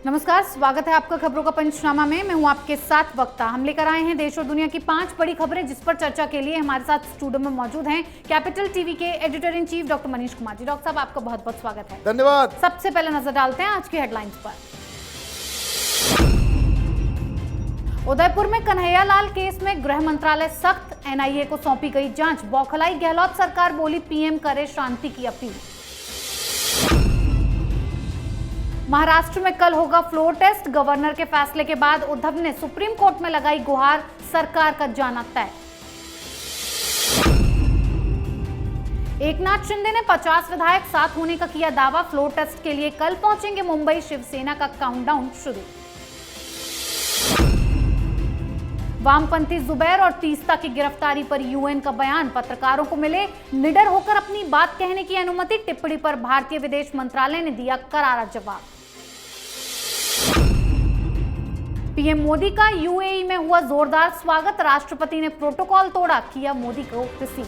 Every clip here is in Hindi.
नमस्कार, स्वागत है आपका खबरों का पंचनामा में। मैं हूं आपके साथ वक्ता। हम लेकर आए हैं देश और दुनिया की 5 बड़ी खबरें, जिस पर चर्चा के लिए हमारे साथ स्टूडियो में मौजूद हैं कैपिटल टीवी के editor in chief doctor Manish Kumar ji. Doctor साहब, आपका बहुत बहुत स्वागत है। धन्यवाद। सबसे पहले नजर डालते हैं आज की हेडलाइंस पर। उदयपुर में कन्हैयालाल केस में गृह मंत्रालय सख्त, एनआईए को सौंपी गई जांच। बौखलाई गहलोत सरकार, बोली पीएम करे शांति की अपील। महाराष्ट्र में कल होगा फ्लोर टेस्ट। गवर्नर के फैसले के बाद उद्धव ने सुप्रीम कोर्ट में लगाई गुहार, सरकार का जाना तय। एकनाथ शिंदे ने 50 विधायक साथ होने का किया दावा। फ्लोर टेस्ट के लिए कल पहुंचेंगे मुंबई। शिवसेना का काउंटडाउन शुरू। वामपंथी जुबैर और तीस्ता की गिरफ्तारी पर यूएन का बयान। पत्रकारों को मिले निडर होकर अपनी बात कहने की अनुमति। टिप्पणी पर भारतीय विदेश मंत्रालय ने दिया करारा जवाब। पीएम मोदी का यूएई में हुआ जोरदार स्वागत। राष्ट्रपति ने प्रोटोकॉल तोड़ा, किया मोदी को रिसीव।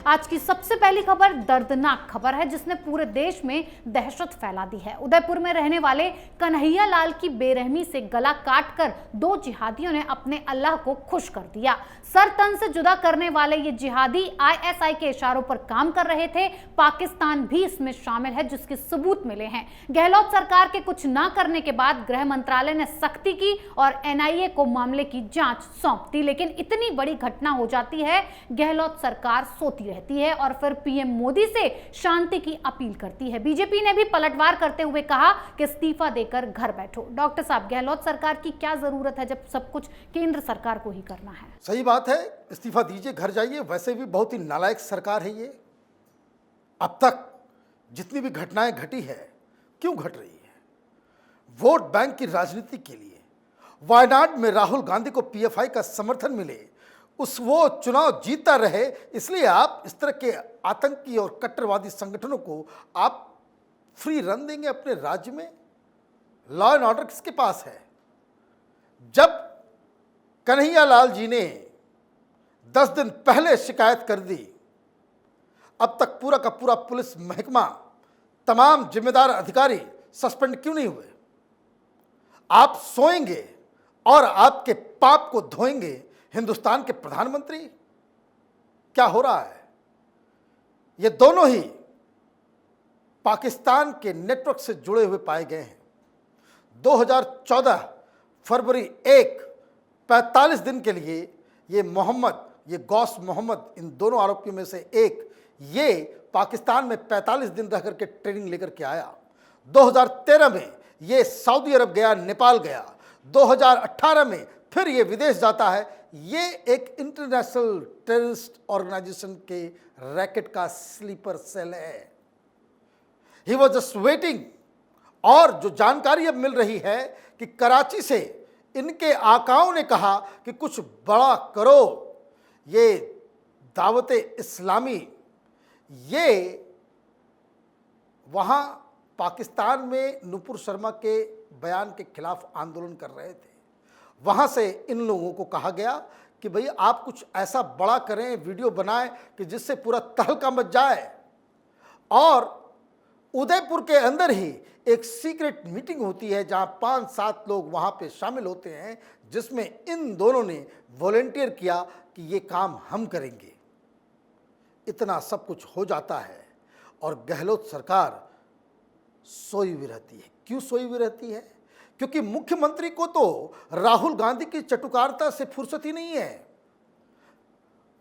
आज की सबसे पहली खबर दर्दनाक खबर है, जिसने पूरे देश में दहशत फैला दी है। उदयपुर में रहने वाले कन्हैयालाल की बेरहमी से गला काटकर 2 जिहादियों ने अपने अल्लाह को खुश कर दिया। सर तन से जुदा करने वाले ये जिहादी आईएसआई के इशारों पर काम कर रहे थे। पाकिस्तान भी इसमें शामिल है, जिसके सबूत मिले हैं। गहलोत सरकार के कुछ ना करने के बाद गृह मंत्रालय ने सख्ती की और एनआईए को मामले की जांच सौंप दी। लेकिन इतनी बड़ी घटना हो जाती है, गहलोत सरकार सोती रहती है और फिर पीएम मोदी से शांति की अपील करती है। बीजेपी ने भी पलटवार करते हुए कहा कि इस्तीफा देकर घर बैठो। डॉक्टर साहब, गहलोत सरकार की क्या जरूरत है जब सब कुछ केंद्र सरकार को ही करना है? सही बात है, इस्तीफा दीजिए, घर जाइए। वैसे भी बहुत ही नालायक सरकार है ये। अब तक जितनी भी घटनाएं घटी है, क्यों घट रही है? वोट बैंक की राजनीति के लिए। वायनाड में राहुल गांधी को पीएफआई का समर्थन मिले, वो चुनाव जीतता रहे, इसलिए आप इस तरह के आतंकी और कट्टरवादी संगठनों को आप फ्री रन देंगे अपने राज्य में? लॉ एंड ऑर्डर किसके पास है? जब कन्हैयालाल जी ने 10 दिन पहले शिकायत कर दी, अब तक पूरा का पूरा पुलिस महकमा, तमाम जिम्मेदार अधिकारी सस्पेंड क्यों नहीं हुए? आप सोएंगे और आपके पाप को धोएंगे हिंदुस्तान के प्रधानमंत्री। क्या हो रहा है? ये दोनों ही पाकिस्तान के नेटवर्क से जुड़े हुए पाए गए हैं। 2014 फरवरी 1, 45 दिन के लिए ये गौस मोहम्मद, इन दोनों आरोपियों में से एक, ये पाकिस्तान में 45 दिन रह करके ट्रेनिंग लेकर के आया। 2013 में ये सऊदी अरब गया, नेपाल गया। 2018 में फिर ये विदेश जाता है। ये एक इंटरनेशनल टेररिस्ट ऑर्गेनाइजेशन के रैकेट का स्लीपर सेल है। He was just waiting. और जो जानकारी अब मिल रही है कि कराची से इनके आकाओं ने कहा कि कुछ बड़ा करो। ये दावत इस्लामी, ये वहाँ पाकिस्तान में नुपुर शर्मा के बयान के खिलाफ आंदोलन कर रहे थे। वहाँ से इन लोगों को कहा गया कि भाई आप कुछ ऐसा बड़ा करें, वीडियो बनाएं कि जिससे पूरा तहलका मच जाए। और उदयपुर के अंदर ही एक सीक्रेट मीटिंग होती है, जहाँ 5-7 लोग वहाँ पे शामिल होते हैं, जिसमें इन दोनों ने वॉलंटियर किया कि ये काम हम करेंगे। इतना सब कुछ हो जाता है और गहलोत सरकार सोई हुई रहती है। क्यों सोई हुई रहती है? क्योंकि मुख्यमंत्री को तो राहुल गांधी की चटुकारता से फुर्सत ही नहीं है।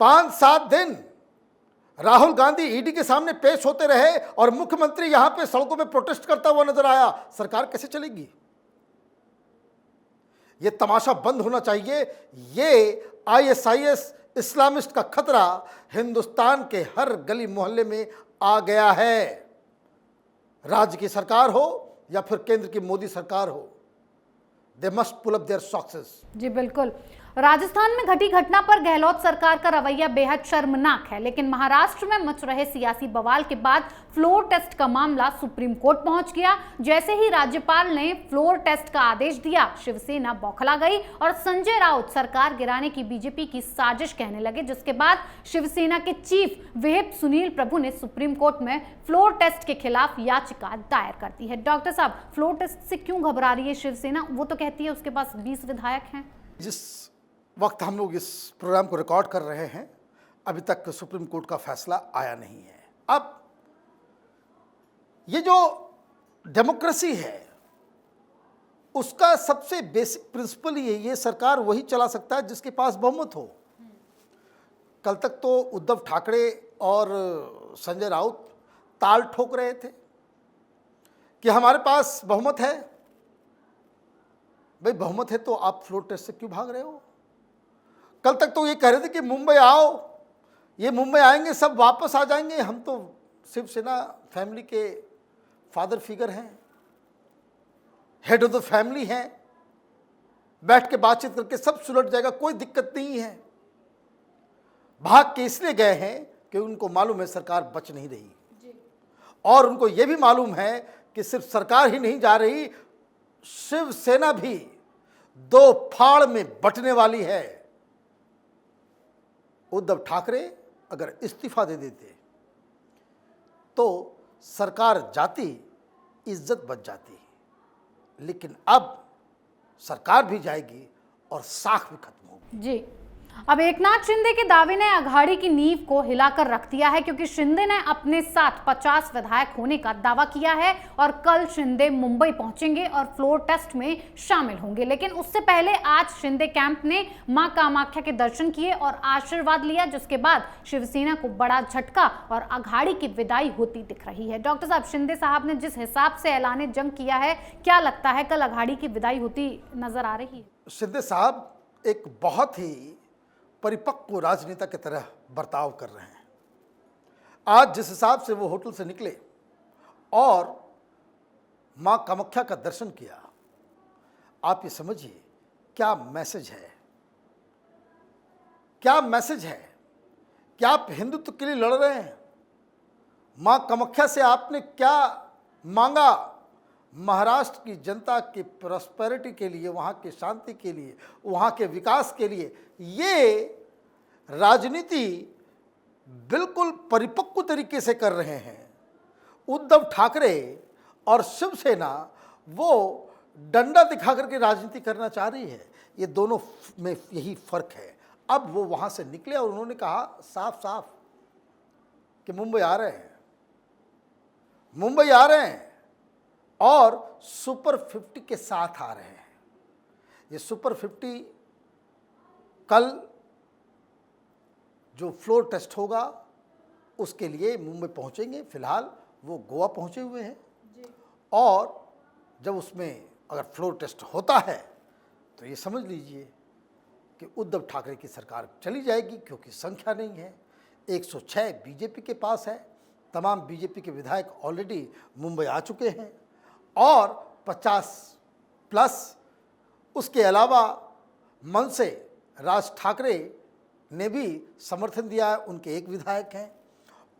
5-7 दिन राहुल गांधी ईडी के सामने पेश होते रहे और मुख्यमंत्री यहां पे सड़कों में प्रोटेस्ट करता हुआ नजर आया। सरकार कैसे चलेगी? ये तमाशा बंद होना चाहिए। ये आईएसआईएस इस्लामिस्ट का खतरा हिंदुस्तान के हर गली मोहल्ले में आ गया है। राज्य की सरकार हो या फिर केंद्र की मोदी सरकार हो, they must pull up their socks. जी बिल्कुल। राजस्थान में घटी घटना पर गहलोत सरकार का रवैया बेहद शर्मनाक है, लेकिन महाराष्ट्र में मच रहे सियासी बवाल के बाद फ्लोर टेस्ट का मामला सुप्रीम कोर्ट पहुंच गया। जैसे ही राज्यपाल ने फ्लोर टेस्ट का आदेश दिया, शिवसेना बौखला गई और संजय राउत सरकार गिराने की बीजेपी की साजिश कहने लगे, जिसके बाद शिवसेना के चीफ व्हिप सुनील प्रभु ने सुप्रीम कोर्ट में फ्लोर टेस्ट के खिलाफ याचिका दायर कर दी है। डॉक्टर साहब, फ्लोर टेस्ट से क्यों घबरा रही है शिवसेना? वो तो कहती है उसके पास 20 विधायक हैं। जिस वक्त हम लोग इस प्रोग्राम को रिकॉर्ड कर रहे हैं, अभी तक सुप्रीम कोर्ट का फैसला आया नहीं है। अब ये जो डेमोक्रेसी है उसका सबसे बेसिक प्रिंसिपल ये सरकार वही चला सकता है जिसके पास बहुमत हो। कल तक तो उद्धव ठाकरे और संजय राउत ताल ठोक रहे थे कि हमारे पास बहुमत है। भाई बहुमत है तो आप फ्लोर टेस्ट से क्यों भाग रहे हो? कल तक तो ये कह रहे थे कि मुंबई आओ, ये मुंबई आएंगे सब वापस आ जाएंगे, हम तो शिवसेना फैमिली के फादर फिगर हैं, हेड ऑफ द फैमिली हैं, बैठ के बातचीत करके सब सुलझ जाएगा, कोई दिक्कत नहीं है। भाग के इसलिए गए हैं कि उनको मालूम है सरकार बच नहीं रही और उनको यह भी मालूम है कि सिर्फ सरकार ही नहीं जा रही, शिवसेना भी दो फाड़ में बंटने वाली है। उद्धव ठाकरे अगर इस्तीफा दे देते तो सरकार जाती, इज्जत बच जाती, लेकिन अब सरकार भी जाएगी और साख भी खत्म होगी। जी, अब एकनाथ शिंदे के दावे ने अघाड़ी की नींव को हिलाकर रख दिया है, क्योंकि शिंदे ने अपने साथ 50 विधायक होने का दावा किया है और कल शिंदे मुंबई पहुंचेंगे और फ्लोर टेस्ट में शामिल होंगे। लेकिन उससे पहले आज शिंदे कैंप ने मां कामाख्या के दर्शन किए और आशीर्वाद लिया, जिसके बाद शिवसेना को बड़ा झटका और अघाड़ी की विदाई होती दिख रही है। डॉक्टर साहब, शिंदे साहब ने जिस हिसाब से ऐलान जंग किया है, क्या लगता है कल अघाड़ी की विदाई होती नजर आ रही है? शिंदे साहब एक बहुत ही परिपक्व राजनेता की तरह बर्ताव कर रहे हैं। आज जिस हिसाब से वो होटल से निकले और मां कामाख्या का दर्शन किया, आप ये समझिए क्या मैसेज है, क्या मैसेज है। क्या आप हिंदुत्व के लिए लड़ रहे हैं? मां कामाख्या से आपने क्या मांगा? महाराष्ट्र की जनता की प्रॉस्पेरिटी के लिए, वहाँ की शांति के लिए, वहाँ के विकास के लिए। ये राजनीति बिल्कुल परिपक्व तरीके से कर रहे हैं। उद्धव ठाकरे और शिवसेना वो डंडा दिखा करके राजनीति करना चाह रही है। ये दोनों में यही फर्क है। अब वो वहाँ से निकले और उन्होंने कहा साफ साफ कि मुंबई आ रहे हैं, मुंबई आ रहे हैं और सुपर 50 के साथ आ रहे हैं। ये सुपर 50 कल जो फ्लोर टेस्ट होगा उसके लिए मुंबई पहुंचेंगे। फिलहाल वो गोवा पहुंचे हुए हैं और जब उसमें अगर फ्लोर टेस्ट होता है तो ये समझ लीजिए कि उद्धव ठाकरे की सरकार चली जाएगी, क्योंकि संख्या नहीं है। 106 बीजेपी के पास है, तमाम बीजेपी के विधायक ऑलरेडी मुंबई आ चुके हैं और 50 प्लस उसके अलावा मन से राज ठाकरे ने भी समर्थन दिया है, उनके एक विधायक हैं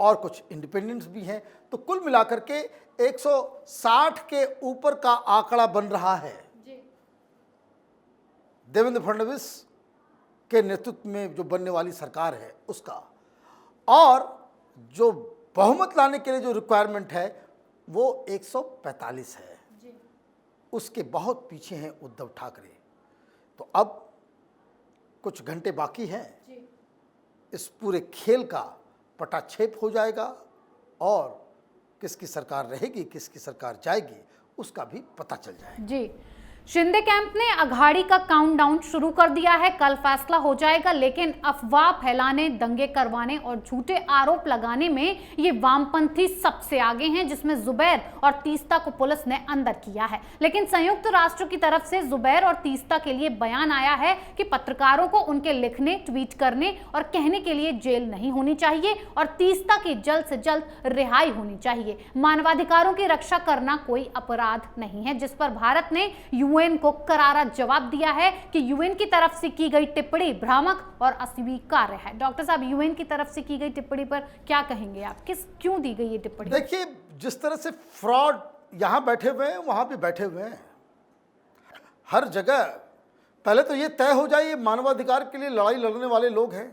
और कुछ इंडिपेंडेंट्स भी हैं। तो कुल मिलाकर के 160 के ऊपर का आंकड़ा बन रहा है देवेंद्र फडणवीस के नेतृत्व में जो बनने वाली सरकार है उसका। और जो बहुमत लाने के लिए जो रिक्वायरमेंट है वो 145 है, उसके बहुत पीछे हैं उद्धव ठाकरे। तो अब कुछ घंटे बाकी हैं, इस पूरे खेल का पटाक्षेप हो जाएगा और किसकी सरकार रहेगी, किसकी सरकार जाएगी, उसका भी पता चल जाएगा। जी, शिंदे कैंप ने अघाड़ी का काउंटडाउन शुरू कर दिया है। कल फैसला हो जाएगा, लेकिन अफवाह फैलाने, दंगे करवाने और झूठे आरोप लगाने में ये वामपंथी सबसे आगे हैं, जिसमें जुबैर और तीस्ता को पुलिस ने अंदर किया है। लेकिन संयुक्त राष्ट्र की तरफ से जुबैर और तीस्ता के लिए बयान आया है कि पत्रकारों को उनके लिखने, ट्वीट करने और कहने के लिए जेल नहीं होनी चाहिए और तीस्ता की जल्द से जल्द रिहाई होनी चाहिए। मानवाधिकारों की रक्षा करना कोई अपराध नहीं है, जिस पर भारत ने यूएन को करारा जवाब दिया है कि यूएन की तरफ से की गई टिप्पणी भ्रामक और अस्वीकार्य है। डॉक्टर साहब, यूएन की तरफ से की गई टिप्पणी पर क्या कहेंगे आप? क्यों दी गई ये टिप्पणी? देखिए, जिस तरह से फ्रॉड यहां बैठे हुए हैं वहां भी बैठे हुए हैं, हर जगह। पहले तो ये तय हो जाए ये मानवाधिकार के लिए लड़ाई लड़ने वाले लोग हैं।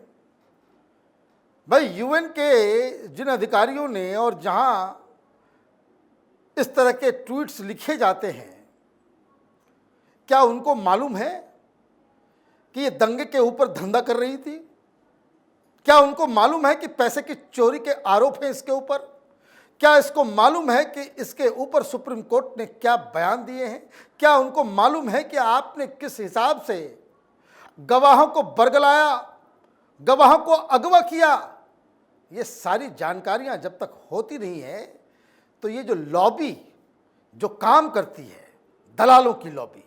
भाई, यूएन के जिन अधिकारियों ने और जहां इस तरह के ट्वीट्स लिखे जाते हैं, क्या उनको मालूम है कि ये दंगे के ऊपर धंधा कर रही थी? क्या उनको मालूम है कि पैसे की चोरी के आरोप हैं इसके ऊपर? क्या इसको मालूम है कि इसके ऊपर सुप्रीम कोर्ट ने क्या बयान दिए हैं? क्या उनको मालूम है कि आपने किस हिसाब से गवाहों को बरगलाया, गवाहों को अगवा किया? ये सारी जानकारियां जब तक होती नहीं है तो ये जो लॉबी जो काम करती है, दलालों की लॉबी,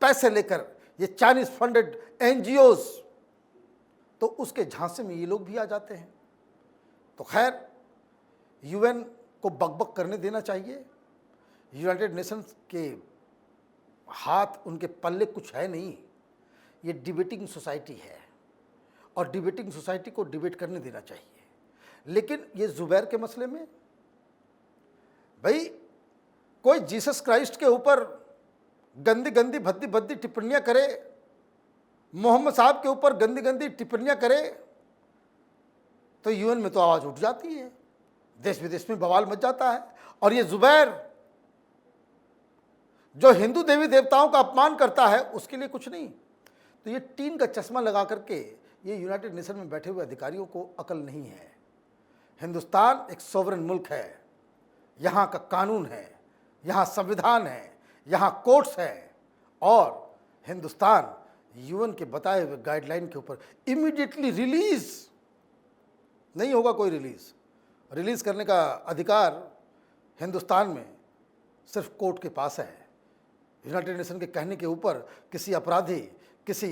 पैसे लेकर ये चाइनीज फंडेड एनजीओज, तो उसके झांसे में ये लोग भी आ जाते हैं। तो खैर, यूएन को बकबक करने देना चाहिए। यूनाइटेड नेशंस के हाथ, उनके पल्ले कुछ है नहीं। ये डिबेटिंग सोसाइटी है और डिबेटिंग सोसाइटी को डिबेट करने देना चाहिए। लेकिन ये जुबैर के मसले में, भाई, कोई जीसस क्राइस्ट के ऊपर गंदी गंदी भद्दी भद्दी टिप्पणियां करे, मोहम्मद साहब के ऊपर गंदी गंदी टिप्पणियां करे, तो यूएन में तो आवाज उठ जाती है, देश विदेश में बवाल मच जाता है। और ये जुबैर जो हिंदू देवी देवताओं का अपमान करता है, उसके लिए कुछ नहीं। तो ये टीन का चश्मा लगा करके ये यूनाइटेड नेशन में बैठे हुए अधिकारियों को अकल नहीं है। हिंदुस्तान एक सॉवरेन मुल्क है, यहाँ का कानून है, यहाँ संविधान है, यहाँ कोर्ट्स हैं, और हिंदुस्तान यूएन के बताए हुए गाइडलाइन के ऊपर इमीडिएटली रिलीज नहीं होगा। कोई रिलीज करने का अधिकार हिंदुस्तान में सिर्फ कोर्ट के पास है। यूनाइटेड नेशन के कहने के ऊपर किसी अपराधी, किसी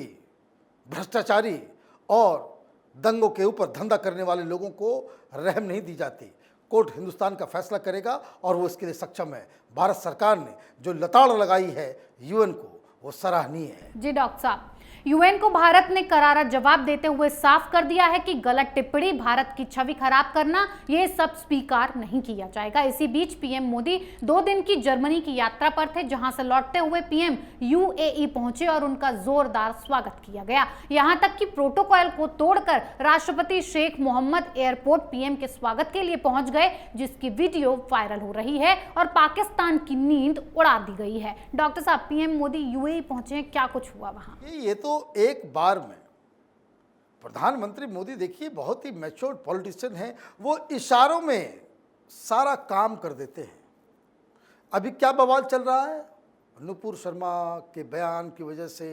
भ्रष्टाचारी और दंगों के ऊपर धंधा करने वाले लोगों को रहम नहीं दी जाती। कोर्ट हिंदुस्तान का फैसला करेगा और वो इसके लिए सक्षम है। भारत सरकार ने जो लताड़ लगाई है यूएन को, वो सराहनीय है। जी डॉक्टर साहब, यूएन को भारत ने करारा जवाब देते हुए साफ कर दिया है कि गलत टिप्पणी, भारत की छवि खराब करना, ये सब स्वीकार नहीं किया जाएगा। इसी बीच पीएम मोदी 2 दिन की जर्मनी की यात्रा पर थे, जहां से लौटते हुए पीएम यूएई पहुंचे और उनका जोरदार स्वागत किया गया। यहां तक कि प्रोटोकॉल को तोड़कर राष्ट्रपति शेख मोहम्मद एयरपोर्ट पीएम के स्वागत के लिए पहुंच गए, जिसकी वीडियो वायरल हो रही है और पाकिस्तान की नींद उड़ा दी गई है। डॉक्टर साहब, पीएम मोदी यूएई पहुंचे, क्या कुछ हुआ वहां? ये तो एक बार में प्रधानमंत्री मोदी, देखिए, बहुत ही मैच्योर्ड पॉलिटिशियन हैं। वो इशारों में सारा काम कर देते हैं। अभी क्या बवाल चल रहा है? नुपुर शर्मा के बयान की वजह से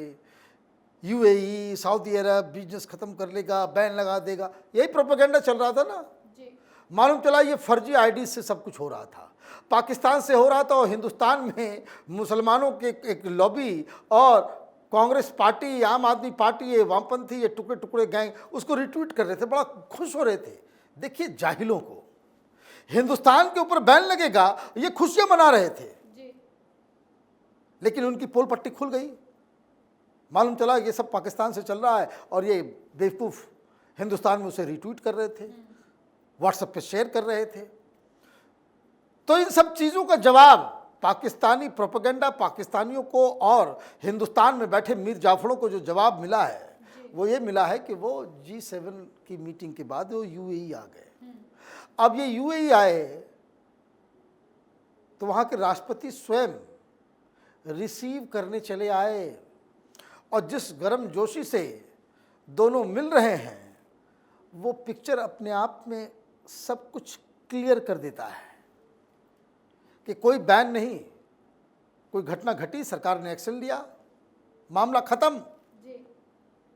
यूएई, सऊदी अरब बिजनेस खत्म कर लेगा, बैन लगा देगा, यही प्रोपेगेंडा चल रहा था ना। मालूम चला ये फर्जी आईडी से सब कुछ हो रहा था, पाकिस्तान से हो रहा था, और हिंदुस्तान में मुसलमानों के एक लॉबी और कांग्रेस पार्टी, आम आदमी पार्टी, ये वामपंथी, ये टुकड़े टुकड़े गैंग उसको रिट्वीट कर रहे थे, बड़ा खुश हो रहे थे। देखिए, जाहिलों को हिंदुस्तान के ऊपर बैन लगेगा, ये खुशियां मना रहे थे जी। लेकिन उनकी पोल पट्टी खुल गई। मालूम चला ये सब पाकिस्तान से चल रहा है, और ये बेवकूफ़ हिंदुस्तान में उसे रिट्वीट कर रहे थे, व्हाट्सएप पे शेयर कर रहे थे। तो इन सब चीज़ों का जवाब पाकिस्तानी प्रोपेगेंडा, पाकिस्तानियों को और हिंदुस्तान में बैठे मीर जाफरों को जो जवाब मिला है, वो ये मिला है कि वो G7 की मीटिंग के बाद वो यूएई आ गए। अब ये यूएई आए तो वहाँ के राष्ट्रपति स्वयं रिसीव करने चले आए, और जिस गर्म जोशी से दोनों मिल रहे हैं, वो पिक्चर अपने आप में सब कुछ क्लियर कर देता है कि कोई बैन नहीं, कोई घटना घटी, सरकार ने एक्शन लिया, मामला खत्म।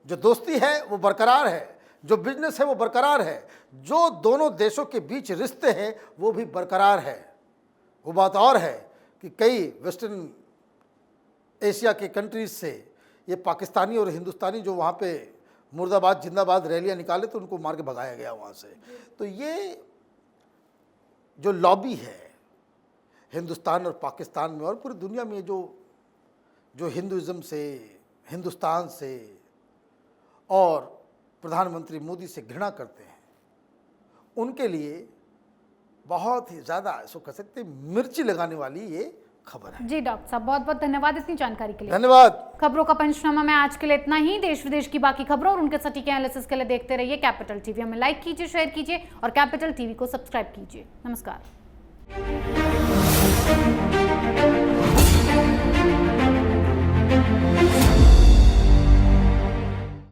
जो दोस्ती है वो बरकरार है, जो बिजनेस है वो बरकरार है, जो दोनों देशों के बीच रिश्ते हैं वो भी बरकरार है। वो बात और है कि कई वेस्टर्न एशिया के कंट्रीज से ये पाकिस्तानी और हिंदुस्तानी जो वहाँ पे मुर्दाबाद जिंदाबाद रैलियाँ निकाले, तो उनको मार के भगाया गया वहाँ से। तो ये जो लॉबी है हिंदुस्तान और पाकिस्तान में और पूरी दुनिया में, जो हिंदुइज्म से, हिंदुस्तान से और प्रधानमंत्री मोदी से घृणा करते हैं, उनके लिए बहुत ही ज़्यादा इसको कह सकते हैं मिर्ची लगाने वाली ये खबर है। जी डॉक्टर साहब, बहुत बहुत धन्यवाद इतनी जानकारी के लिए। धन्यवाद। खबरों का पंचनामा में आज के लिए इतना ही। देश विदेश की बाकी खबरों और उनके सटीक एनालिसिस के लिए देखते रहिए कैपिटल टीवी। हमें लाइक कीजिए, शेयर कीजिए और कैपिटल टीवी को सब्सक्राइब कीजिए। नमस्कार।